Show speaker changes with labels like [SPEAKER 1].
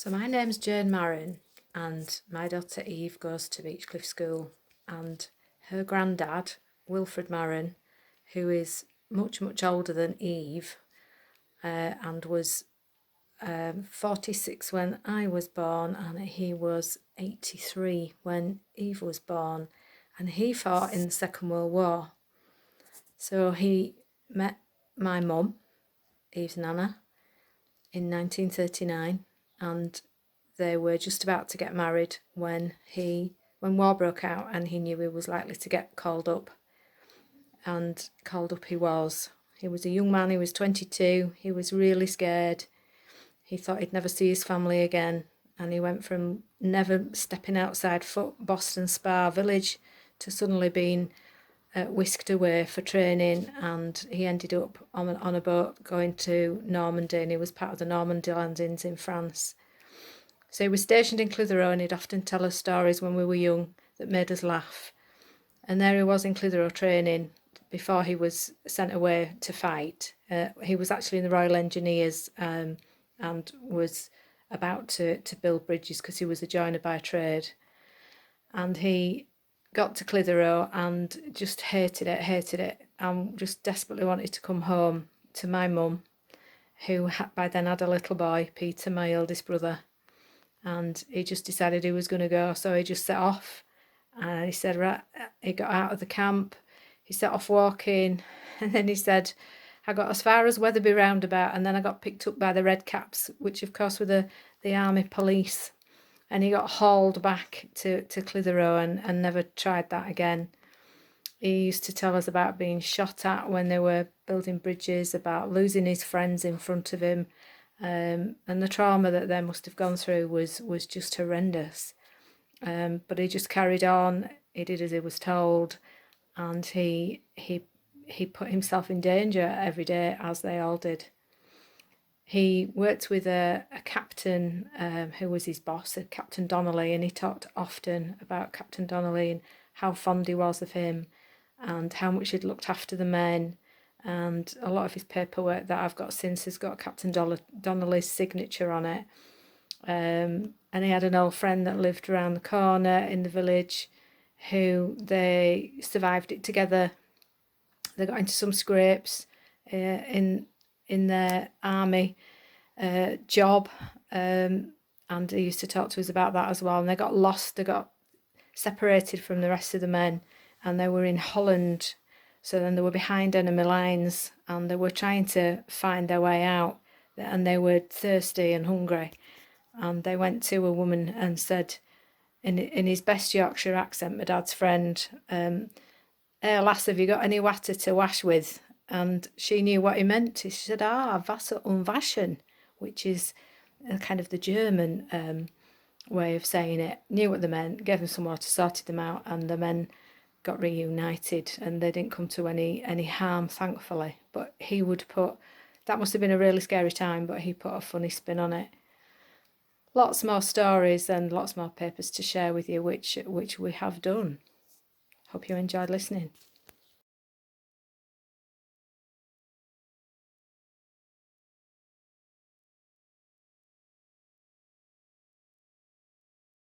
[SPEAKER 1] So my name's Jane Marran and my daughter Eve goes to Beechcliff School, and her granddad, Wilfred Marran, who is much older than Eve and was 46 when I was born, and he was 83 when Eve was born, and he fought in the Second World War. So he met my mum, Eve's nana, in 1939, and they were just about to get married when war broke out, and he knew he was likely to get called up. And called up he was. He was a young man, he was 22, he was really scared. He thought he'd never see his family again, and he went from never stepping outside Boston Spa village to suddenly being whisked away for training, and he ended up on a boat going to Normandy, and he was part of the Normandy landings in France. So he was stationed in Clitheroe, and he'd often tell us stories when we were young that made us laugh. And there he was in Clitheroe training before he was sent away to fight. He was actually in the Royal Engineers and was about to build bridges because he was a joiner by trade. And he got to Clitheroe and just hated it, and just desperately wanted to come home to my mum, who by then had a little boy, Peter, my eldest brother. And he just decided he was going to go, so he just set off. And he said, right, he got out of the camp, he set off walking, and then he said, I got as far as Wetherby roundabout, and then I got picked up by the Red Caps, which of course were the army police, and he got hauled back to Clitheroe and never tried that again. He used to tell us about being shot at when they were building bridges, about losing his friends in front of him, and the trauma that they must have gone through was just horrendous. But he just carried on. He did as he was told, and he put himself in danger every day, as they all did. He worked with a captain who was his boss, Captain Donnelly, and he talked often about Captain Donnelly and how fond he was of him and how much he'd looked after the men. And a lot of his paperwork that I've got since has got Captain Donnelly's signature on it. And he had an old friend that lived around the corner in the village who they survived it together. They got into some scrapes in their army job, and he used to talk to us about that as well. And they got lost, they got separated from the rest of the men, and they were in Holland. So then they were behind enemy lines, and they were trying to find their way out, and they were thirsty and hungry. And they went to a woman and said, in his best Yorkshire accent, my dad's friend, hey lass, have you got any water to wash with? And she knew what he meant. She said, Wasser und waschen, which is kind of the German way of saying it. Knew what they meant, gave them some water, sorted them out, and the men got reunited, and they didn't come to any harm, thankfully. But he would that must have been a really scary time, but he put a funny spin on it. Lots more stories and lots more papers to share with you, which we have done. Hope you enjoyed listening.